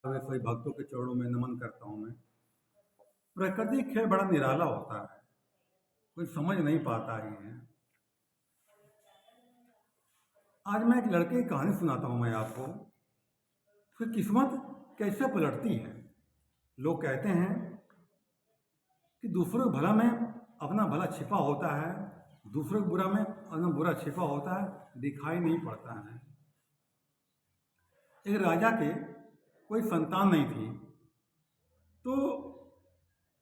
सभी भक्तों के चरणों में नमन करता हूँ मैं। प्रकृति खेल बड़ा निराला होता है, कोई समझ नहीं पाता ही है। आज मैं एक लड़के की कहानी सुनाता हूँ मैं आपको। उसकी किस्मत कैसे पलटती है। लोग कहते हैं कि दूसरों के भला में अपना भला छिपा होता है, दूसरों के बुरा में अपना बुरा छिपा होता है, दिखाई नहीं पड़ता है। एक राजा के कोई संतान नहीं थी, तो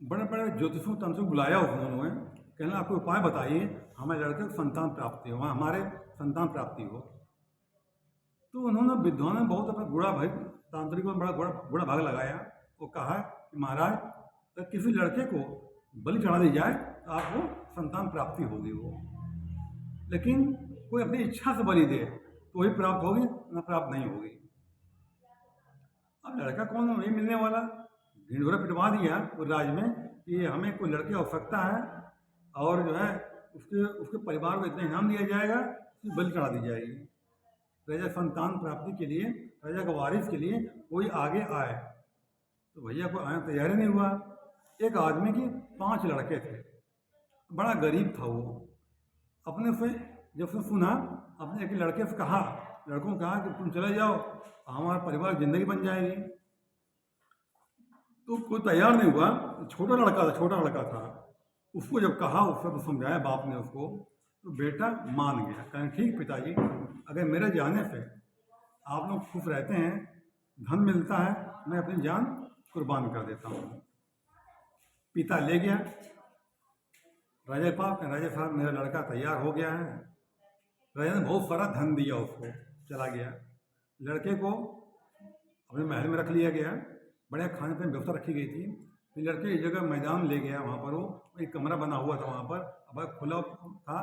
बड़े बड़े ज्योतिषों तंत्र को बुलाया उन्होंने। कहना आपको उपाय बताइए हमारे लड़के को संतान प्राप्ति हो, हमारे संतान प्राप्ति हो। तो उन्होंने विद्वान में बहुत अपना बुरा भाई तांत्रिक में बड़ा बुरा भाग लगाया। वो कहा कि महाराज अगर किसी लड़के को बलि चढ़ा दी जाए तो आपको संतान प्राप्ति होगी वो, लेकिन कोई अपनी इच्छा से बलि दे तो वही प्राप्त होगी, ना प्राप्त नहीं होगी। अब लड़का कौन वही मिलने वाला, ढिंढोरा पिटवा दिया उस राज्य में कि हमें कोई लड़की आवश्यकता है और जो है उसके उसके परिवार को इतना इनाम दिया जाएगा, उसकी बलि चढ़ा दी जाएगी। राजा संतान प्राप्ति के लिए, राजा के वारिस के लिए कोई आगे आए, तो भैया को आने तैयार नहीं हुआ। एक आदमी की 5 लड़के थे, बड़ा गरीब था वो। अपने से जब उसने सुना, अपने एक लड़के से कहा, लड़कों को कहा कि तुम चले जाओ, हमारा परिवार जिंदगी बन जाएगी। तो कोई तैयार नहीं हुआ। छोटा लड़का था। उसको जब कहा, उसको समझाया बाप ने उसको, तो बेटा मान गया। कहें ठीक पिताजी, अगर मेरे जाने से आप लोग खुश रहते हैं, धन मिलता है, मैं अपनी जान कुर्बान कर देता हूँ। पिता ले गया राजा साहब मेरा लड़का तैयार हो गया है। राजा ने बहुत सारा धन दिया उसको, चला गया। लड़के को अपने महल में रख लिया गया, बढ़िया खाने पीने व्यवस्था रखी गई थी। फिर लड़के एक जगह मैदान ले गया, वहाँ पर वो एक कमरा बना हुआ था, वहाँ पर अब खुला था,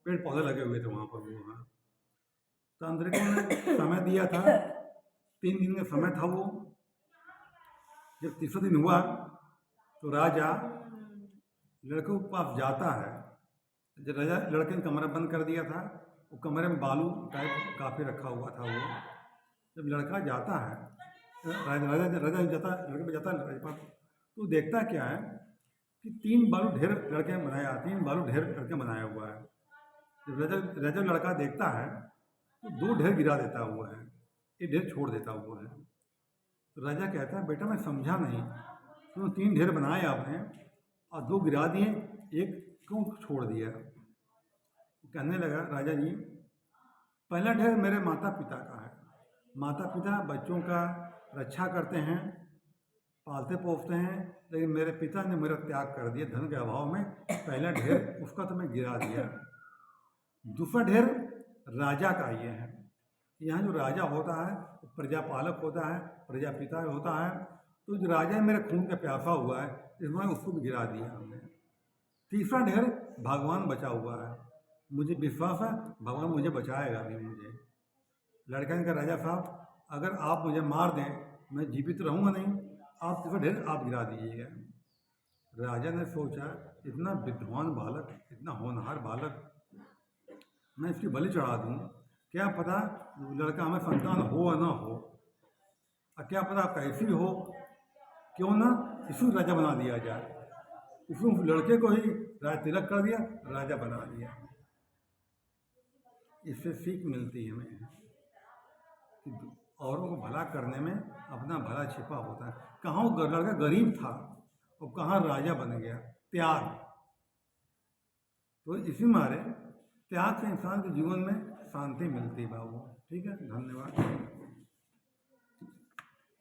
पेड़ पौधे लगे हुए थे वहाँ पर। वो वहाँ तांत्रिकों ने समय दिया था, 3 दिन का समय था वो। जब तीसरा दिन हुआ तो राजा लड़के के पास जाता है। जब राजा लड़के ने कमरा बंद कर दिया था, वो कमरे में बालू टाइप काफ़ी रखा हुआ था वो। जब लड़का जाता है, राजा जाता लड़के पे जाता है राजा पास, तो देखता क्या है कि 3 बालू ढेर लड़के बनाया, 3 बालू ढेर लड़के बनाया हुआ है। जब राजा लड़का देखता है तो 2 ढेर गिरा देता हुआ है, 1 ढेर छोड़ देता हुआ है। तो राजा कहता है बेटा मैं समझा नहीं, तो 3 ढेर बनाए आपने और 2 गिरा दिए, 1 क्यों छोड़ दिया। कहने लगा राजा जी, पहला ढेर मेरे माता पिता का है। माता पिता बच्चों का रक्षा करते हैं, पालते पोसते हैं, लेकिन मेरे पिता ने मेरा त्याग कर दिया धन के अभाव में। पहला ढेर उसका तो मैं गिरा दिया। दूसरा ढेर राजा का ये है। यहाँ जो राजा होता है वो प्रजापालक होता है, प्रजापिता होता है। तो जो राजा मेरे खून का प्यासा हुआ है, इसमें उसको भी गिरा दिया हमने। तीसरा ढेर भगवान बचा हुआ है, मुझे विश्वास है भगवान मुझे बचाएगा भी मुझे। लड़का ने कहा राजा साहब अगर आप मुझे मार दें मैं जीवित रहूँगा नहीं, आप तीसरा ढेर आप गिरा दीजिएगा। राजा ने सोचा इतना विद्वान बालक, इतना होनहार बालक, मैं इसकी बलि चढ़ा दूँ, क्या पता लड़का हमें संतान हो या ना हो, और क्या पता कैसी हो, क्यों ना इसको राजा बना दिया जाए। उसको लड़के को ही राज तिलक कर दिया, राजा बना दिया। इससे सीख मिलती है हमें कि औरों को भला करने में अपना भला छिपा होता है। कहाँ वो लड़का गरीब था और कहाँ राजा बन गया। त्याग, तो इसी मारे त्याग से इंसान के जीवन में शांति मिलती है बाबू। ठीक है, धन्यवाद।